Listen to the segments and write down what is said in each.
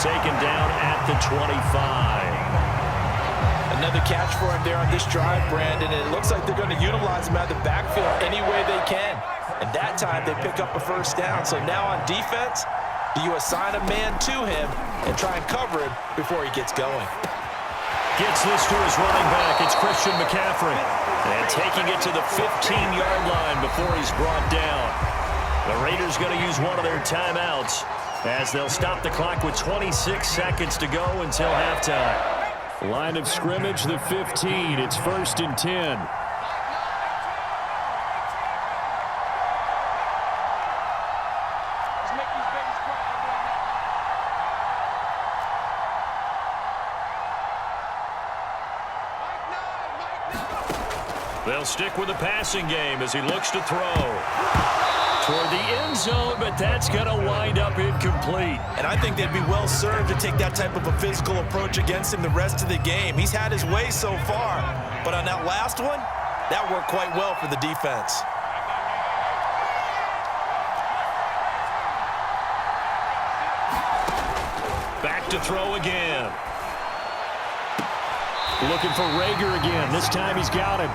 taken down at the 25. Another catch for him there on this drive, Brandon. And it looks like they're going to utilize him out of the backfield any way they can. And that time they pick up a first down. So now on defense, do you assign a man to him and try and cover him before he gets going? Gets this to his running back. It's Christian McCaffrey. And taking it to the 15-yard line before he's brought down. The Raiders going to use one of their timeouts as they'll stop the clock with 26 seconds to go until halftime. Line of scrimmage, the 15. It's 1st and 10. They'll stick with the passing game as he looks to throw toward the end zone, but that's going to wind up incomplete. And I think they'd be well served to take that type of a physical approach against him the rest of the game. He's had his way so far, but on that last one, that worked quite well for the defense. Back to throw again. Looking for Rager again. This time he's got him.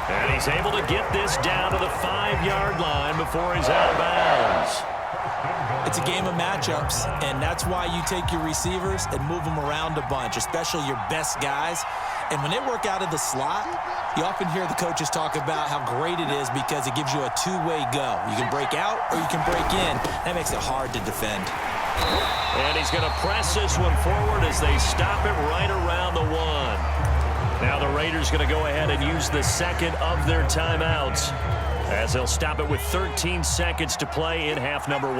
And he's able to get this down to the 5-yard line before he's out of bounds. It's a game of matchups, and that's why you take your receivers and move them around a bunch, especially your best guys. And when they work out of the slot, you often hear the coaches talk about how great it is because it gives you a two-way go. You can break out or you can break in. That makes it hard to defend. And he's going to press this one forward as they stop it right around the 1. Now the Raiders going to go ahead and use the second of their timeouts as they'll stop it with 13 seconds to play in half number 1.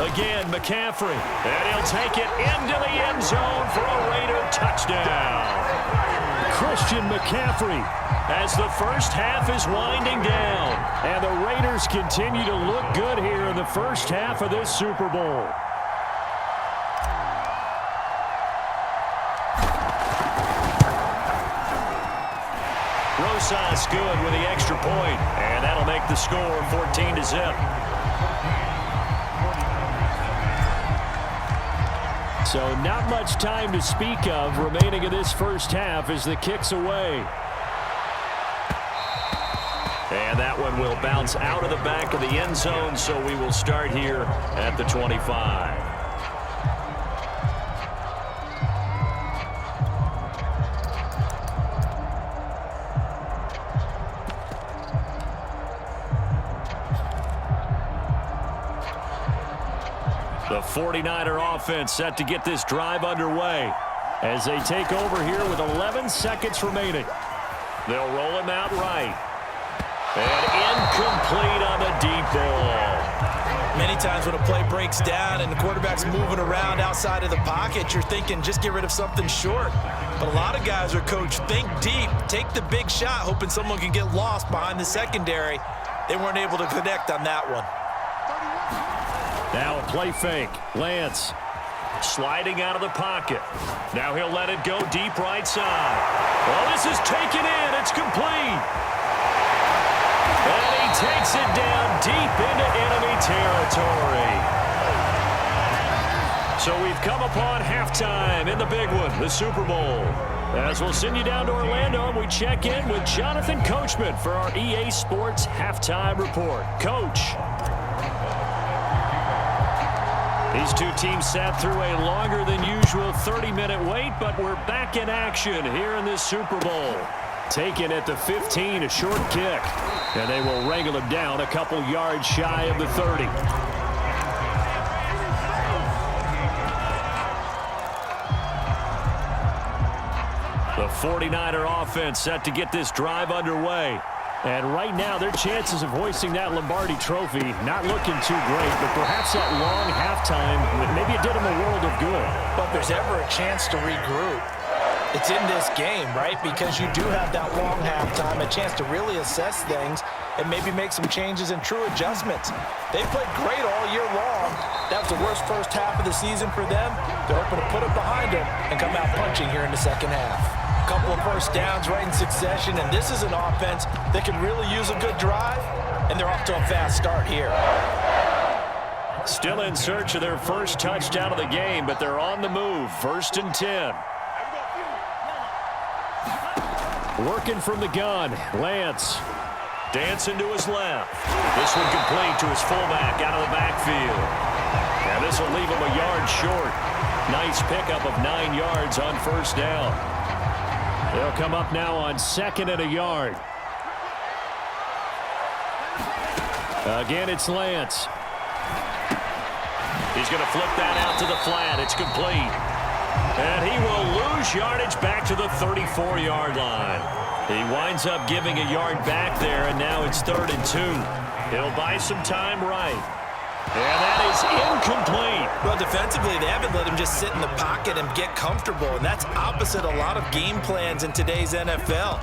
Again, McCaffrey, and he'll take it into the end zone for a Raider touchdown. Christian McCaffrey as the first half is winding down. And the Raiders continue to look good here in the first half of this Super Bowl. Rosas good with the extra point, and that'll make the score 14-0. So not much time to speak of remaining in this first half as the kick's away. And that one will bounce out of the back of the end zone, so we will start here at the 25. The 49er offense set to get this drive underway as they take over here with 11 seconds remaining. They'll roll him out right. And incomplete on the deep ball. Many times when a play breaks down and the quarterback's moving around outside of the pocket, you're thinking just get rid of something short. But a lot of guys are coached, think deep, take the big shot, hoping someone can get lost behind the secondary. They weren't able to connect on that one. Now a play fake. Lance sliding out of the pocket. Now he'll let it go deep right side. Well, this is taken in. It's complete. And he takes it down deep into enemy territory. So we've come upon halftime in the big one, the Super Bowl. As we'll send you down to Orlando, and we check in with Jonathan Coachman for our EA Sports Halftime Report. Coach. These two teams sat through a longer than usual 30-minute wait, but we're back in action here in this Super Bowl. Taken at the 15, a short kick. And they will wrangle him down a couple yards shy of the 30. The 49er offense set to get this drive underway. And right now, their chances of hoisting that Lombardi trophy not looking too great, but perhaps that long halftime, maybe it did them a world of good. But if there's ever a chance to regroup, it's in this game, right? Because you do have that long halftime, a chance to really assess things and maybe make some changes and true adjustments. They played great all year long. That was the worst first half of the season for them. They're hoping to put it behind them and come out punching here in the second half. Couple of first downs right in succession, and this is an offense that can really use a good drive, and they're off to a fast start here. Still in search of their first touchdown of the game, but they're on the move. 1st and 10. Working from the gun, Lance. Dancing to his left. This one complete to his fullback out of the backfield. And this will leave him a yard short. Nice pickup of 9 yards on first down. They'll come up now on 2nd and a yard. Again, it's Lance. He's going to flip that out to the flat. It's complete. And he will lose yardage back to the 34-yard line. He winds up giving a yard back there, and now it's 3rd and 2. He'll buy some time right. And that is incomplete. Well, defensively, they haven't let him just sit in the pocket and get comfortable, and that's opposite a lot of game plans in today's NFL.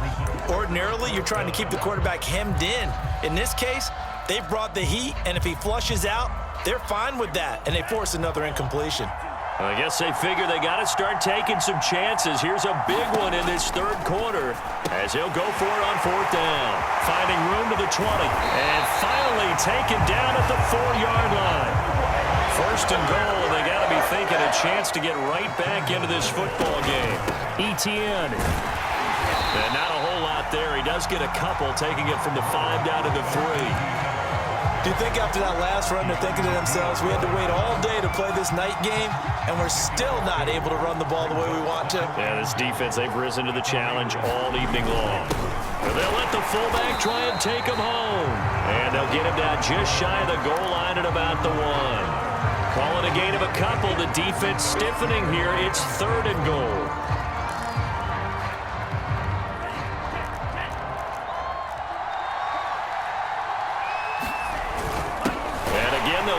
Ordinarily, you're trying to keep the quarterback hemmed in. In this case, they've brought the heat, and if he flushes out, they're fine with that, and they force another incompletion. I guess they figure they got to start taking some chances. Here's a big one in this 3rd quarter as he'll go for it on 4th down. Finding room to the 20, and finally taken down at the 4-yard line. 1st and goal, and they got to be thinking a chance to get right back into this football game. Etienne. And not a whole lot there. He does get a couple, taking it from the 5 down to the 3. Do you think after that last run they're thinking to themselves, we had to wait all day to play this night game, and we're still not able to run the ball the way we want to? Yeah, this defense, they've risen to the challenge all evening long. And they'll let the fullback try and take him home. And they'll get him down just shy of the goal line at about the 1. Call it a gain of a couple. The defense stiffening here. It's 3rd and goal.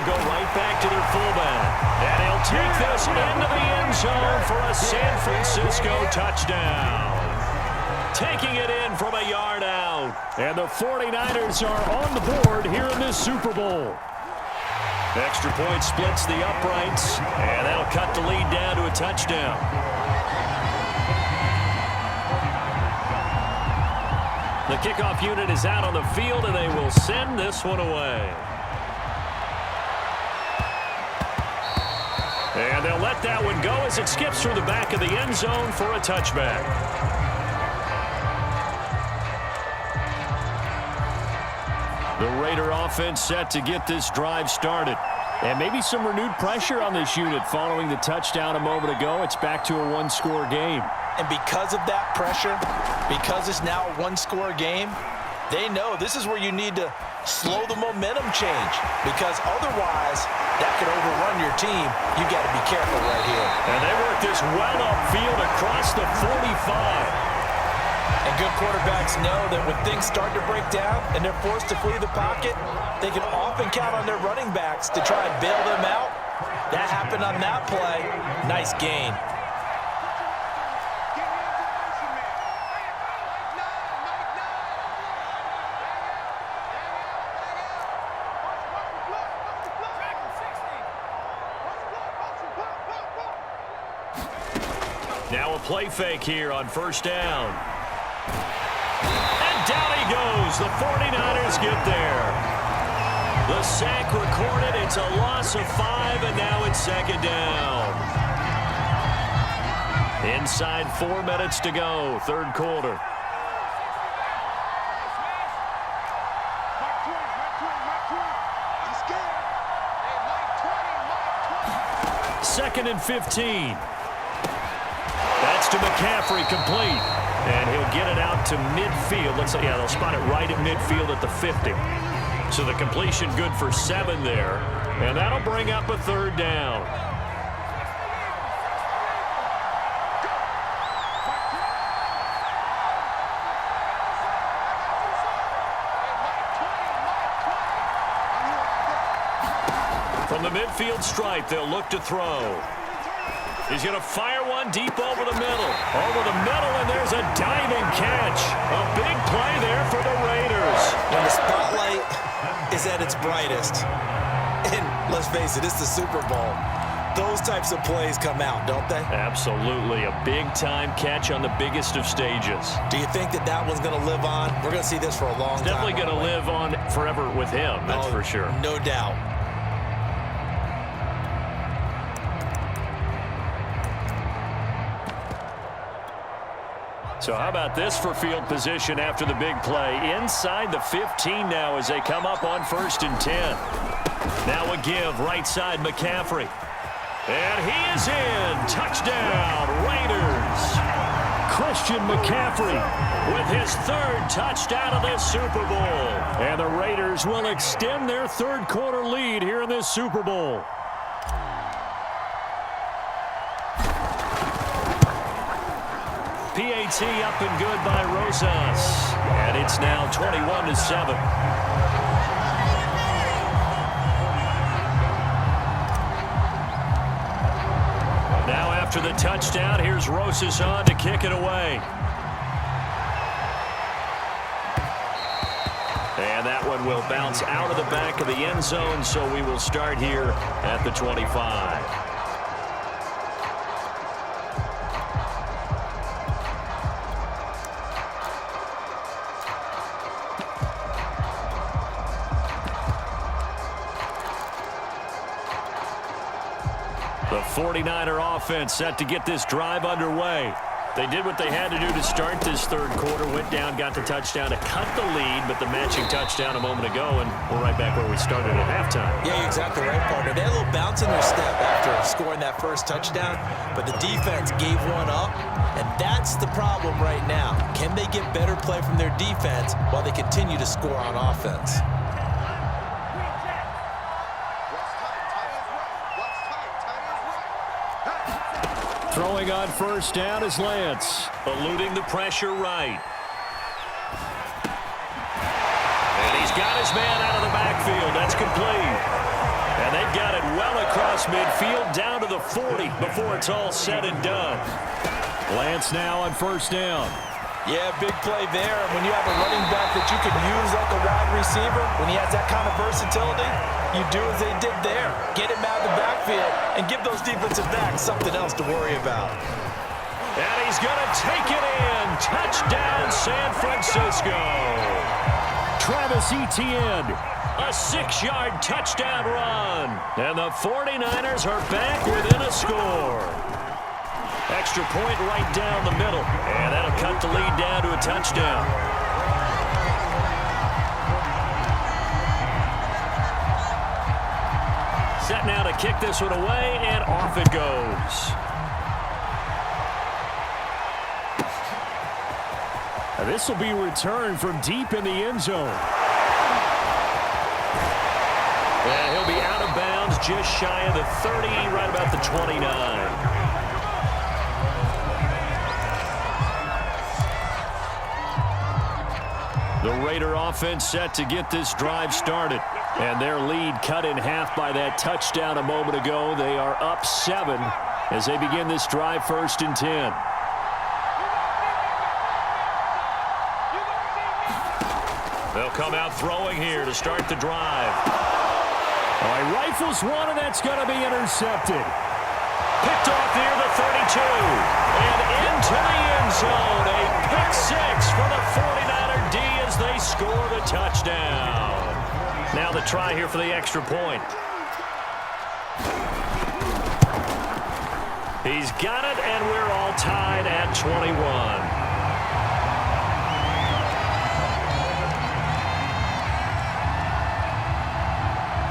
Go right back to their fullback. And he'll take this into the end zone for a San Francisco touchdown. Taking it in from a yard out. And the 49ers are on the board here in this Super Bowl. Extra point splits the uprights, and that'll cut the lead down to a touchdown. The kickoff unit is out on the field, and they will send this one away. And they'll let that one go as it skips through the back of the end zone for a touchback. The Raider offense set to get this drive started. And maybe some renewed pressure on this unit following the touchdown a moment ago. It's back to a 1-score game. And because of that pressure, because it's now a 1-score game, they know this is where you need to slow the momentum change, because otherwise that could overrun your team. You got to be careful right here. And they work this well upfield across the 45. And good quarterbacks know that when things start to break down and they're forced to flee the pocket, they can often count on their running backs to try and bail them out. That happened on that play. Nice gain. Now a play fake here on 1st down. And down he goes. The 49ers get there. The sack recorded. It's a loss of 5, and now it's 2nd down. Inside 4 minutes to go, 3rd quarter. Second and 15. That's to McCaffrey, complete. And he'll get it out to midfield. Yeah, they'll spot it right at midfield at the 50. So the completion good for 7 there. And that'll bring up a 3rd down. From the midfield stripe, they'll look to throw. He's going to fire one deep over the middle. Over the middle, and there's a diving catch. A big play there for the Raiders. When the spotlight is at its brightest, and let's face it, it's the Super Bowl, those types of plays come out, don't they? Absolutely. A big-time catch on the biggest of stages. Do you think that that one's going to live on? We're going to see this for a long time. Definitely going to live on forever with him, that's for sure. No doubt. So how about this for field position after the big play? Inside the 15 now as they come up on 1st and 10. Now a give, right side McCaffrey. And he is in. Touchdown, Raiders. Christian McCaffrey with his 3rd touchdown of this Super Bowl. And the Raiders will extend their 3rd quarter lead here in this Super Bowl. PAT up and good by Rosas. And it's now 21-7. Now after the touchdown, here's Rosas on to kick it away. And that one will bounce out of the back of the end zone, so we will start here at the 25. The 49er offense set to get this drive underway. They did what they had to do to start this 3rd quarter. Went down, got the touchdown to cut the lead, but the matching touchdown a moment ago, and we're right back where we started at halftime. Yeah, you're exactly right, partner. They had a little bounce in their step after scoring that first touchdown, but the defense gave one up, and that's the problem right now. Can they get better play from their defense while they continue to score on offense? Throwing on 1st down is Lance, eluding the pressure right. And he's got his man out of the backfield. That's complete. And they've got it well across midfield down to the 40 before it's all said and done. Lance now on 1st down. Yeah, big play there. And when you have a running back that you can use like a wide receiver, when he has that kind of versatility, you do as they did there. Get him out of the backfield and give those defensive backs something else to worry about. And he's going to take it in. Touchdown, San Francisco. Travis Etienne, a 6-yard touchdown run. And the 49ers are back within a score. Extra point right down the middle. And that'll cut the lead down to a touchdown. Set now to kick this one away, and off it goes. Now this will be returned from deep in the end zone. And he'll be out of bounds just shy of the 30, right about the 29. The Raider offense set to get this drive started. And their lead cut in half by that touchdown a moment ago. They are up 7 as they begin this drive 1st and 10. They'll come out throwing here to start the drive. All right, rifles one, and that's going to be intercepted. Picked off near the 32. And into the end zone. A pick 6 for the 49er D as they score the touchdown. Now the try here for the extra point. He's got it, and we're all tied at 21.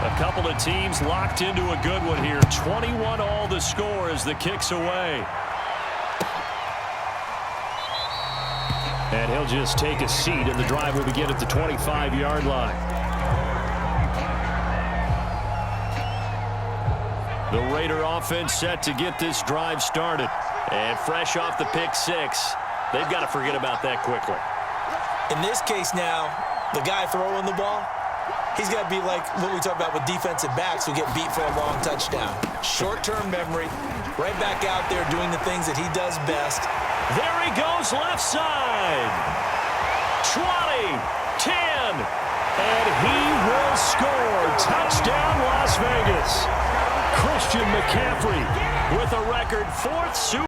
A couple of teams locked into a good one here. 21 all the score as the kick's away. And he'll just take a seat, and the drive will begin at the 25-yard line. The Raider offense set to get this drive started. And fresh off the pick 6, they've got to forget about that quickly. In this case now, the guy throwing the ball, he's got to be like what we talk about with defensive backs who get beat for a long touchdown. Short-term memory, right back out there doing the things that he does best. There he goes left side. 20, 10, and he will score. Touchdown, Las Vegas. Christian McCaffrey with a record 4th Super